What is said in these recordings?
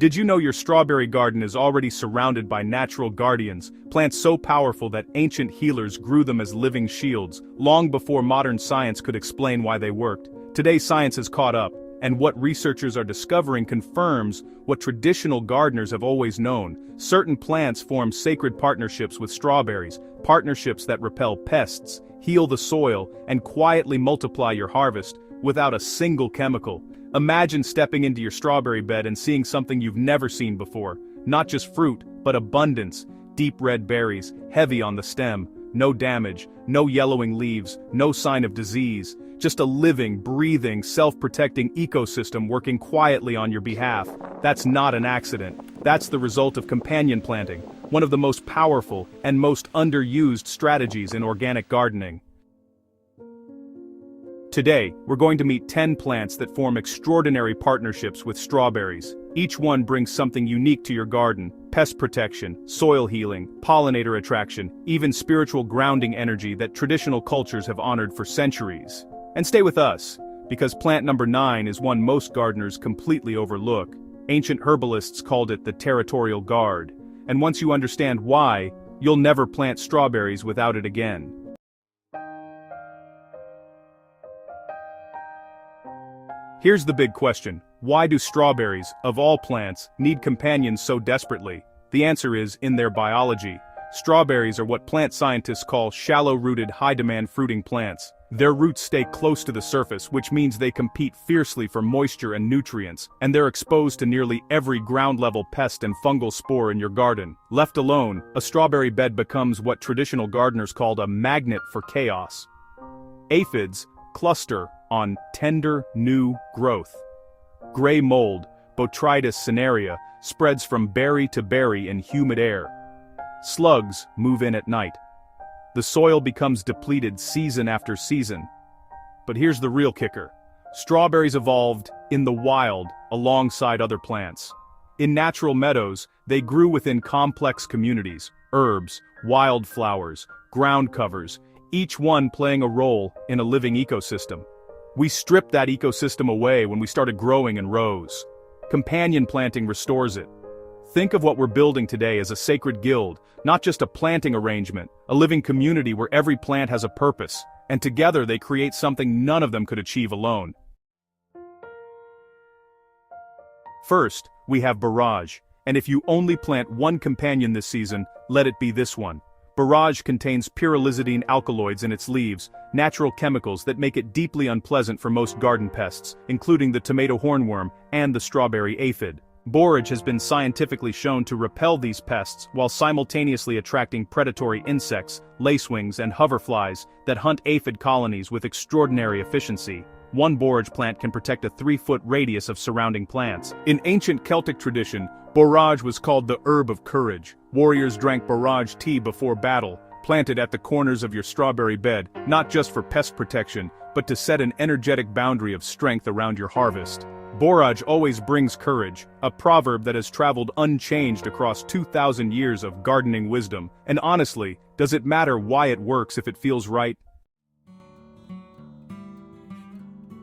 Did you know your strawberry garden is already surrounded by natural guardians, plants so powerful that ancient healers grew them as living shields, long before modern science could explain why they worked? Today science has caught up, and what researchers are discovering confirms what traditional gardeners have always known. Certain plants form sacred partnerships with strawberries, partnerships that repel pests, heal the soil, and quietly multiply your harvest, without a single chemical. Imagine stepping into your strawberry bed and seeing something you've never seen before. Not just fruit, but abundance. Deep red berries, heavy on the stem, no damage, no yellowing leaves, no sign of disease. Just a living, breathing, self-protecting ecosystem working quietly on your behalf. That's not an accident. That's the result of companion planting, one of the most powerful and most underused strategies in organic gardening. Today, we're going to meet 10 plants that form extraordinary partnerships with strawberries. Each one brings something unique to your garden: pest protection, soil healing, pollinator attraction, even spiritual grounding energy that traditional cultures have honored for centuries. And stay with us, because plant number 9 is one most gardeners completely overlook. Ancient herbalists called it the Territorial guard. And once you understand why, you'll never plant strawberries without it again. Here's the big question: why do strawberries, of all plants, need companions so desperately? The answer is in their biology. Strawberries are what plant scientists call shallow-rooted, high-demand fruiting plants. Their roots stay close to the surface, which means they compete fiercely for moisture and nutrients, and they're exposed to nearly every ground-level pest and fungal spore in your garden. Left alone, a strawberry bed becomes what traditional gardeners called a magnet for chaos. Aphids cluster on tender, new growth. Gray mold, Botrytis cinerea, spreads from berry to berry in humid air. Slugs move in at night. The soil becomes depleted season after season. But here's the real kicker: strawberries evolved in the wild alongside other plants. In natural meadows, they grew within complex communities: herbs, wildflowers, ground covers, each one playing a role in a living ecosystem. We stripped that ecosystem away when we started growing in rows. Companion planting restores it. Think of what we're building today as a sacred guild, not just a planting arrangement, a living community where every plant has a purpose, and together they create something none of them could achieve alone. First, we have Borage, and if you only plant one companion this season, let it be this one. Borage contains pyrrolizidine alkaloids in its leaves, natural chemicals that make it deeply unpleasant for most garden pests, including the tomato hornworm and the strawberry aphid. Borage has been scientifically shown to repel these pests while simultaneously attracting predatory insects, lacewings, and hoverflies that hunt aphid colonies with extraordinary efficiency. One borage plant can protect a 3-foot radius of surrounding plants. In ancient Celtic tradition, borage was called the herb of courage. Warriors drank borage tea before battle, planted at the corners of your strawberry bed, not just for pest protection, but to set an energetic boundary of strength around your harvest. Borage always brings courage, a proverb that has traveled unchanged across 2,000 years of gardening wisdom. And honestly, does it matter why it works if it feels right?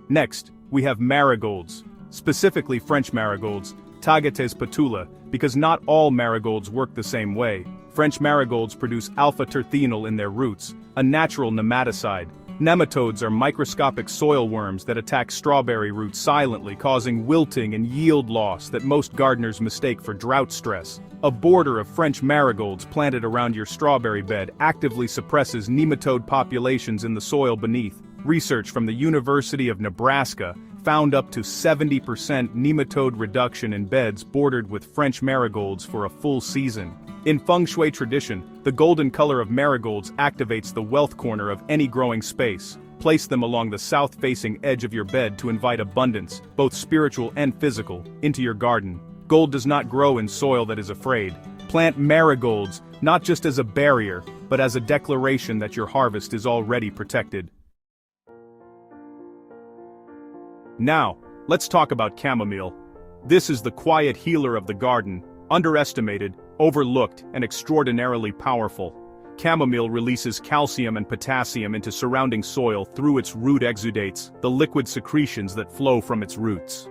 Next, we have marigolds, specifically French marigolds, Tagates patula, because not all marigolds work the same way. French marigolds produce alpha-terphenol in their roots, a natural nematicide. Nematodes are microscopic soil worms that attack strawberry roots silently, causing wilting and yield loss that most gardeners mistake for drought stress. A border of French marigolds planted around your strawberry bed actively suppresses nematode populations in the soil beneath. Research from the University of Nebraska found up to 70% nematode reduction in beds bordered with French marigolds for a full season. In feng shui tradition, the golden color of marigolds activates the wealth corner of any growing space. Place them along the south-facing edge of your bed to invite abundance, both spiritual and physical, into your garden. Gold does not grow in soil that is afraid. Plant marigolds, not just as a barrier, but as a declaration that your harvest is already protected. Now, let's talk about chamomile. This is the quiet healer of the garden, underestimated, overlooked, and extraordinarily powerful. Chamomile releases calcium and potassium into surrounding soil through its root exudates, the liquid secretions that flow from its roots.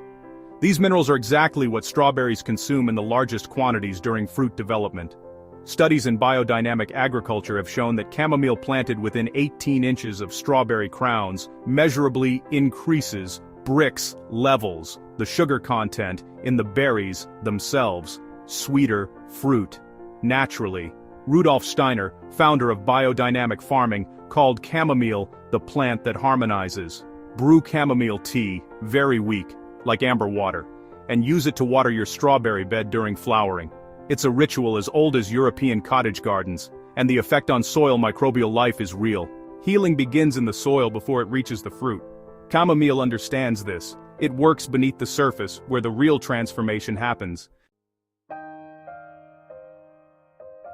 These minerals are exactly what strawberries consume in the largest quantities during fruit development. Studies in biodynamic agriculture have shown that chamomile planted within 18 inches of strawberry crowns measurably increases Brix levels, the sugar content in the berries themselves, sweeter fruit. Naturally, Rudolf Steiner, founder of biodynamic farming, called chamomile the plant that harmonizes. Brew chamomile tea, very weak, like amber water, and use it to water your strawberry bed during flowering. It's a ritual as old as European cottage gardens, and the effect on soil microbial life is real. Healing begins in the soil before it reaches the fruit. Chamomile understands this. It works beneath the surface, where the real transformation happens.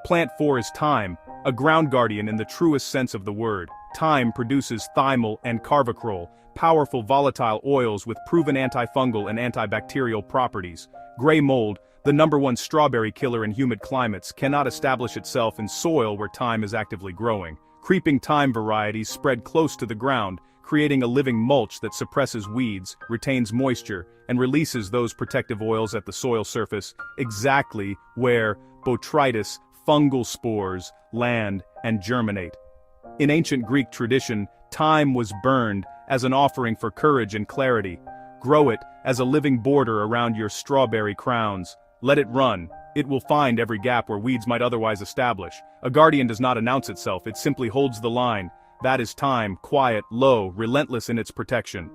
Plant 4 is thyme, a ground guardian in the truest sense of the word. Thyme produces thymol and carvacrol, powerful volatile oils with proven antifungal and antibacterial properties. Gray mold, the #1 strawberry killer in humid climates, cannot establish itself in soil where thyme is actively growing. Creeping thyme varieties spread close to the ground, creating a living mulch that suppresses weeds, retains moisture, and releases those protective oils at the soil surface, exactly where botrytis, fungal spores, land and germinate. In ancient Greek tradition, thyme was burned as an offering for courage and clarity. Grow it as a living border around your strawberry crowns. Let it run. It will find every gap where weeds might otherwise establish. A guardian does not announce itself, it simply holds the line. That is thyme, quiet, low, relentless in its protection.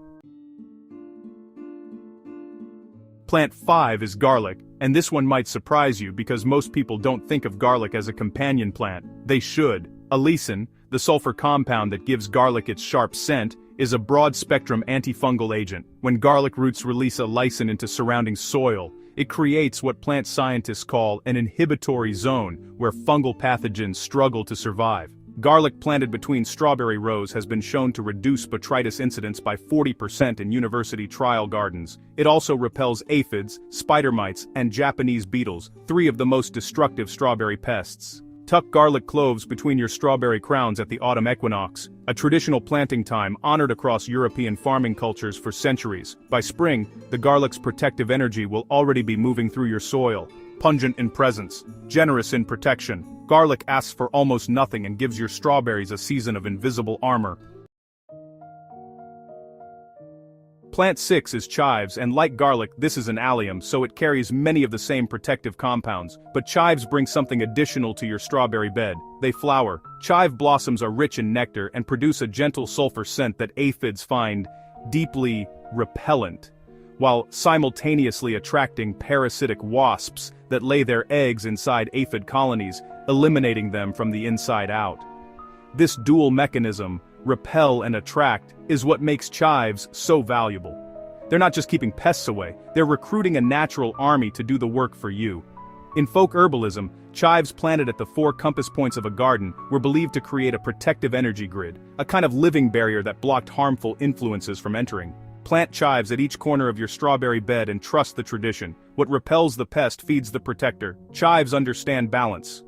Plant 5 is garlic, and this one might surprise you because most people don't think of garlic as a companion plant. They should. Alyssum, the sulfur compound that gives garlic its sharp scent, is a broad-spectrum antifungal agent. When garlic roots release allicin into surrounding soil, it creates what plant scientists call an inhibitory zone, where fungal pathogens struggle to survive. Garlic planted between strawberry rows has been shown to reduce botrytis incidence by 40% in university trial gardens. It also repels aphids, spider mites, and Japanese beetles, 3 of the most destructive strawberry pests. Tuck garlic cloves between your strawberry crowns at the autumn equinox, a traditional planting time honored across European farming cultures for centuries. By spring, the garlic's protective energy will already be moving through your soil. Pungent in presence, generous in protection, garlic asks for almost nothing and gives your strawberries a season of invisible armor. Plant 6 is chives, and like garlic, this is an allium, so it carries many of the same protective compounds. But chives bring something additional to your strawberry bed. They flower. Chive blossoms are rich in nectar and produce a gentle sulfur scent that aphids find deeply repellent, while simultaneously attracting parasitic wasps that lay their eggs inside aphid colonies, eliminating them from the inside out. This dual mechanism, repel and attract, is what makes chives so valuable. They're not just keeping pests away, they're recruiting a natural army to do the work for you. In folk herbalism, chives planted at the 4 compass points of a garden were believed to create a protective energy grid, a kind of living barrier that blocked harmful influences from entering. Plant chives at each corner of your strawberry bed and trust the tradition. What repels the pest feeds the protector. Chives understand balance.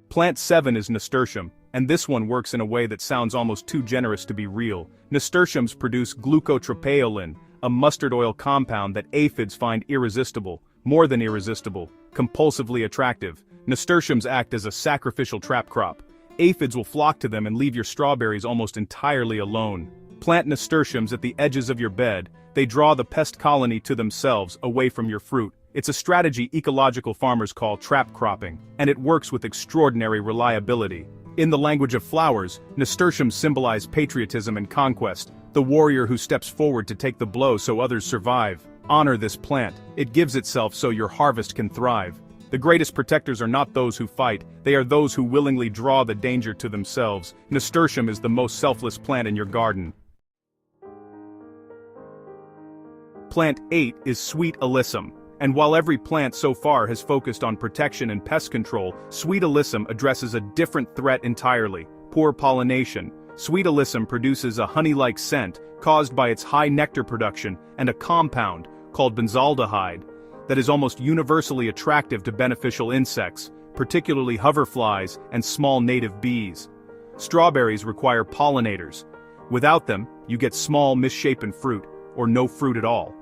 Plant 7 is Nasturtium, and this one works in a way that sounds almost too generous to be real. Nasturtiums produce glucotropaeolin, a mustard oil compound that aphids find irresistible, more than irresistible, compulsively attractive. Nasturtiums act as a sacrificial trap crop. Aphids will flock to them and leave your strawberries almost entirely alone. Plant nasturtiums at the edges of your bed. They draw the pest colony to themselves, away from your fruit. It's a strategy ecological farmers call trap cropping, and it works with extraordinary reliability. In the language of flowers, nasturtiums symbolize patriotism and conquest, the warrior who steps forward to take the blow so others survive. Honor this plant. It gives itself so your harvest can thrive. The greatest protectors are not those who fight, they are those who willingly draw the danger to themselves. Nasturtium is the most selfless plant in your garden. Plant 8 is sweet alyssum. And while every plant so far has focused on protection and pest control, sweet alyssum addresses a different threat entirely: poor pollination. Sweet alyssum produces a honey-like scent caused by its high nectar production and a compound, called benzaldehyde, that is almost universally attractive to beneficial insects, particularly hoverflies and small native bees. Strawberries require pollinators. Without them, you get small misshapen fruit, or no fruit at all.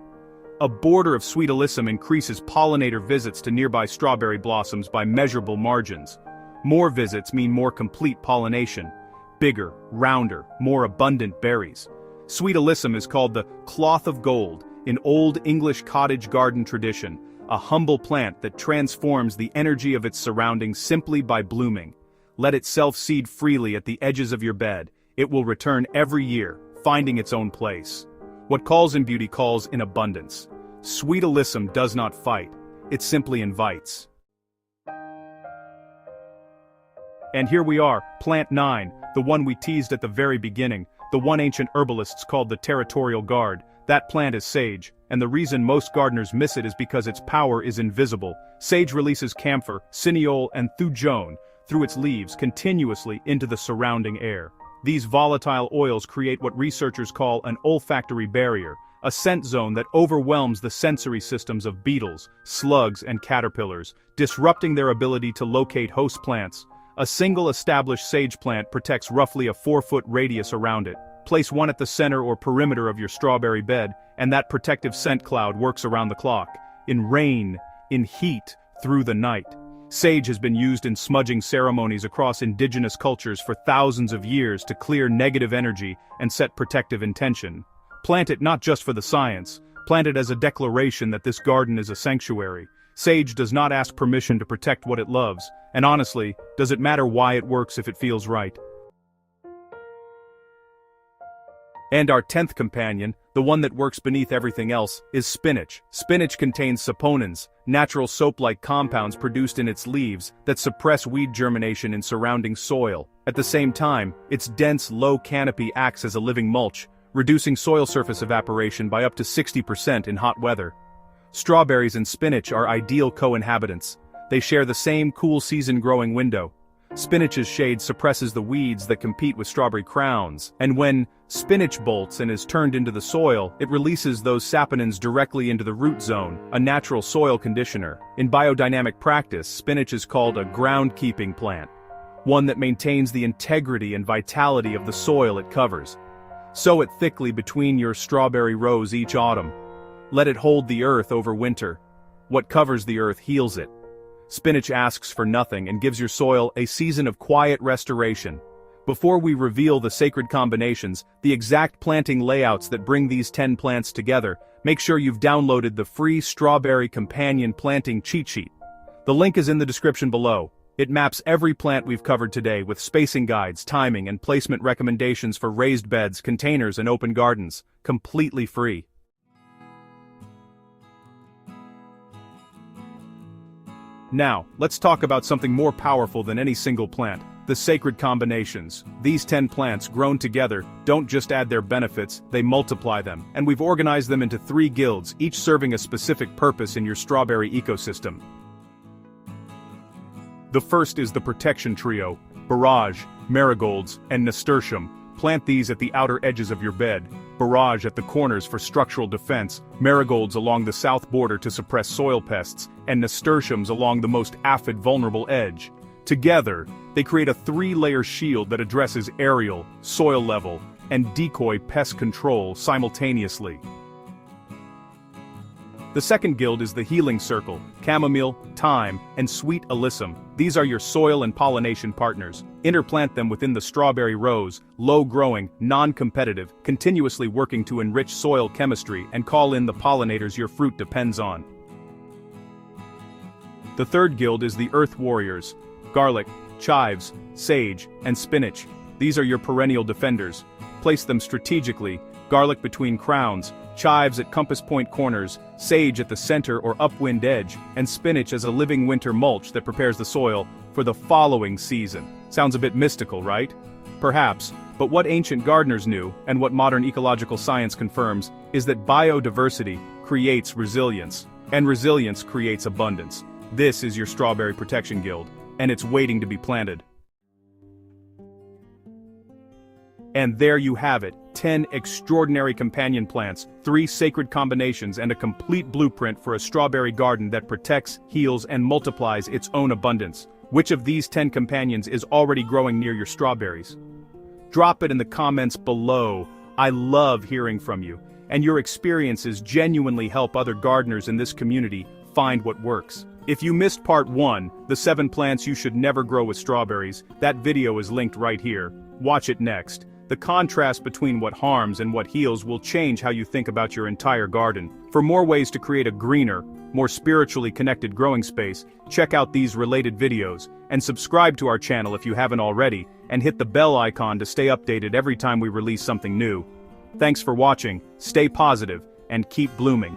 A border of sweet alyssum increases pollinator visits to nearby strawberry blossoms by measurable margins. More visits mean more complete pollination. Bigger, rounder, more abundant berries. Sweet alyssum is called the cloth of gold in Old English cottage garden tradition, a humble plant that transforms the energy of its surroundings simply by blooming. Let it self-seed freely at the edges of your bed. It will return every year, finding its own place. What calls in beauty calls in abundance. Sweet alyssum does not fight, it simply invites. And here we are, plant 9, the one we teased at the very beginning, the one ancient herbalists called the Territorial guard. That plant is sage, and the reason most gardeners miss it is because its power is invisible. Sage releases camphor, cineole, and thujone through its leaves continuously into the surrounding air. These volatile oils create what researchers call an olfactory barrier, a scent zone that overwhelms the sensory systems of beetles, slugs, and caterpillars, disrupting their ability to locate host plants. A single established sage plant protects roughly a 4-foot radius around it. Place one at the center or perimeter of your strawberry bed, and that protective scent cloud works around the clock, in rain, in heat, through the night. Sage has been used in smudging ceremonies across indigenous cultures for thousands of years to clear negative energy and set protective intention. Plant it not just for the science, plant it as a declaration that this garden is a sanctuary. Sage does not ask permission to protect what it loves, and honestly, does it matter why it works if it feels right? And our 10th companion, the one that works beneath everything else, is spinach. Spinach contains saponins, natural soap-like compounds produced in its leaves that suppress weed germination in surrounding soil. At the same time, its dense, low canopy acts as a living mulch, reducing soil surface evaporation by up to 60% in hot weather. Strawberries and spinach are ideal co-inhabitants. They share the same cool season growing window. Spinach's shade suppresses the weeds that compete with strawberry crowns, and when spinach bolts and is turned into the soil, it releases those saponins directly into the root zone, a natural soil conditioner. In biodynamic practice, spinach is called a ground-keeping plant, one that maintains the integrity and vitality of the soil it covers. Sow it thickly between your strawberry rows each autumn. Let it hold the earth over winter. What covers the earth heals it. Spinach asks for nothing and gives your soil a season of quiet restoration. Before we reveal the sacred combinations, the exact planting layouts that bring these 10 plants together, make sure you've downloaded the free Strawberry Companion Planting Cheat Sheet. The link is in the description below. It maps every plant we've covered today with spacing guides, timing, and placement recommendations for raised beds, containers, and open gardens, completely free. Now, let's talk about something more powerful than any single plant, the sacred combinations. These 10 plants, grown together, don't just add their benefits, they multiply them, and we've organized them into 3 guilds, each serving a specific purpose in your strawberry ecosystem. The first is the protection trio, Borage, Marigolds, and Nasturtium. Plant these at the outer edges of your bed, Borage at the corners for structural defense, Marigolds along the south border to suppress soil pests, and Nasturtiums along the most aphid vulnerable edge. Together, they create a 3-layer shield that addresses aerial, soil level, and decoy pest control simultaneously. The second guild is the healing circle, Chamomile, Thyme, and sweet Alyssum. These are your soil and pollination partners. Interplant them within the strawberry rows, low-growing, non-competitive, continuously working to enrich soil chemistry and call in the pollinators your fruit depends on. The third guild is the earth warriors, garlic, chives, sage, and spinach. These are your perennial defenders. Place them strategically, garlic between crowns, chives at compass point corners, sage at the center or upwind edge, and spinach as a living winter mulch that prepares the soil for the following season. Sounds a bit mystical, right? Perhaps, but what ancient gardeners knew, and what modern ecological science confirms, is that biodiversity creates resilience, and resilience creates abundance. This is your Strawberry Protection Guild, and it's waiting to be planted. And there you have it, 10 extraordinary companion plants, 3 sacred combinations, and a complete blueprint for a strawberry garden that protects, heals, and multiplies its own abundance. Which of these 10 companions is already growing near your strawberries? Drop it in the comments below. I love hearing from you, and your experiences genuinely help other gardeners in this community find what works. If you missed part 1, the 7 plants you should never grow with strawberries, that video is linked right here. Watch it next. The contrast between what harms and what heals will change how you think about your entire garden. For more ways to create a greener, more spiritually connected growing space, check out these related videos, and subscribe to our channel if you haven't already, and hit the bell icon to stay updated every time we release something new. Thanks for watching, stay positive, and keep blooming.